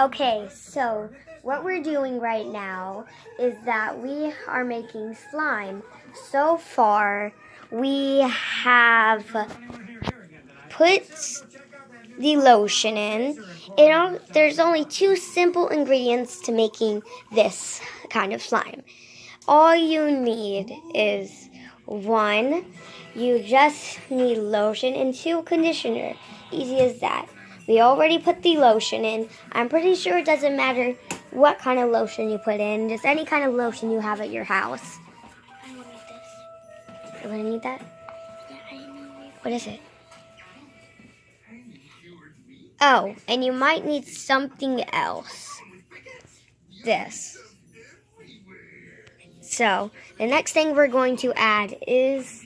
Okay, so what we're doing right now is that we are making slime. So far, we have put the lotion in. There's only 2 simple ingredients to making this kind of slime. All you need is 1, you just need lotion, and 2, conditioner. Easy as that. We already put the lotion in. I'm pretty sure it doesn't matter what kind of lotion you put in, just any kind of lotion you have at your house. I will need this. You're gonna need that? Yeah, I know. What is it? Oh, and you might need something else. This. So, the next thing we're going to add is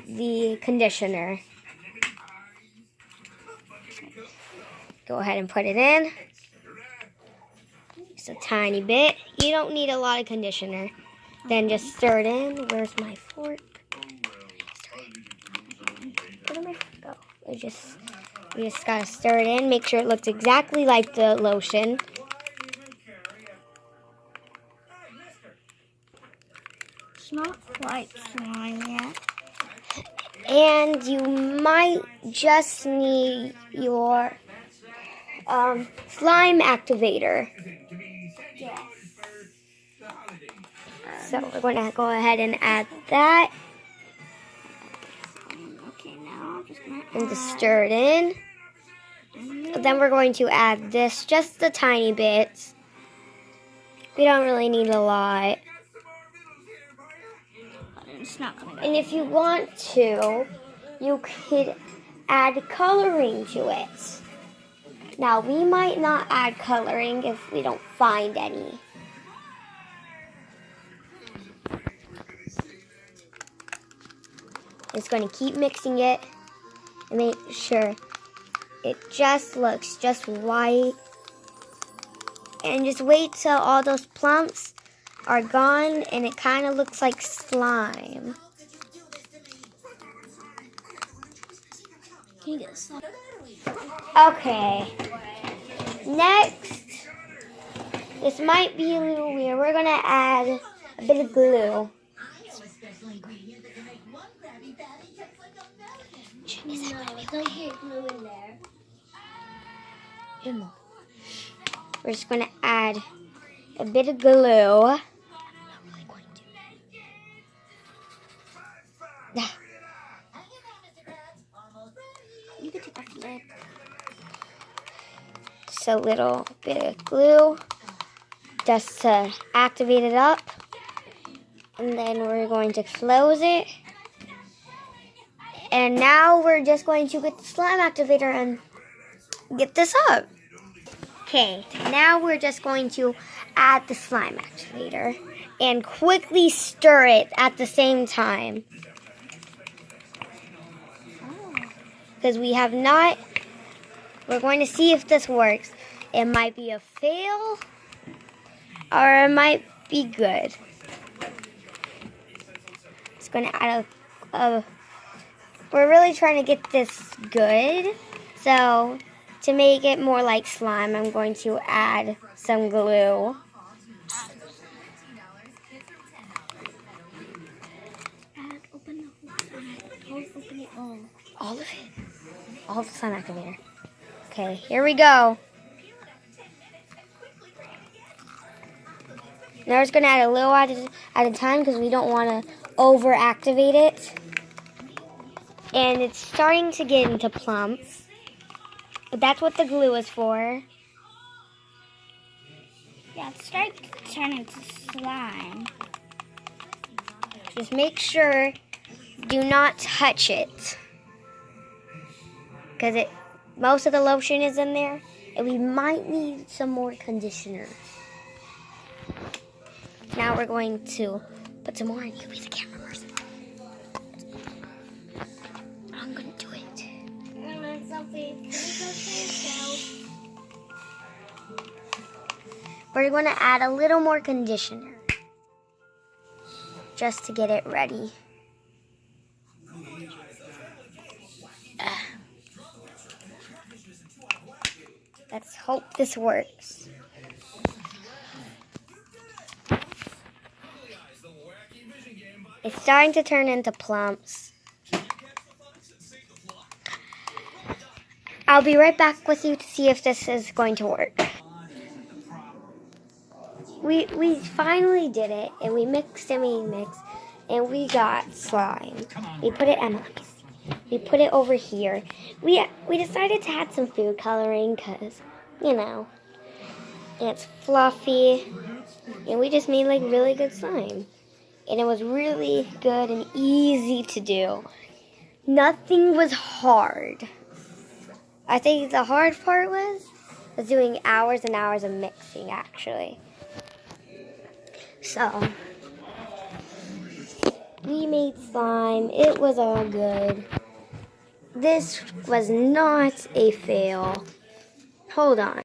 the conditioner. Go ahead and put it in. Just a tiny bit. You don't need a lot of conditioner. Then just stir it in. Where's my fork? Where did my fork go? We just gotta stir it in. Make sure it looks exactly like the lotion. It's not quite slime yet. And you might just need your slime activator. Yes. So we're going to go ahead and add that. Okay, now I'm just gonna And just stir it in. Then we're going to add this, just a tiny bit. We don't really need a lot. It's not gonna go. And if you want to, you could add coloring to it. Now, we might not add coloring if we don't find any. Just going to keep mixing it and make sure it just looks just white. And just wait till all those clumps are gone and it kind of looks like slime. Can you get this? Okay. Next, this might be a little weird. We're going to add a bit of glue. Is that going to be glue in there? We're just going to add a bit of glue. You can take off the lid. Just a little bit of glue just to activate it up. And then we're going to close it. And now we're just going to get the slime activator and get this up. Okay, now we're just going to add the slime activator and quickly stir it at the same time. Because we have not, we're going to see if this works. It might be a fail or it might be good. It's going to add we're really trying to get this good. So to make it more like slime, I'm going to add some glue. Open it all. All of it? All of the slime activator. Okay, here we go. Now we're just going to add a little at a time because we don't want to over-activate it. And it's starting to get into clumps. But that's what the glue is for. Yeah, it's starting to turn into slime. Just make sure do not touch it. Because most of the lotion is in there. And we might need some more conditioner. Now we're going to put some more in. You be the camera person. I'm going to do it. We're going to add a little more conditioner. Just to get it ready. That's hope this works. It's starting to turn into plumps. I'll be right back with you to see if this is going to work. We finally did it, and we mixed and we mixed, and we got slime. We put it we put it over here. We decided to add some food coloring because, you know, it's fluffy, and we just made like really good slime. And it was really good and easy to do. Nothing was hard. I think the hard part was doing hours and hours of mixing, actually. So, we made slime. It was all good. This was not a fail. Hold on.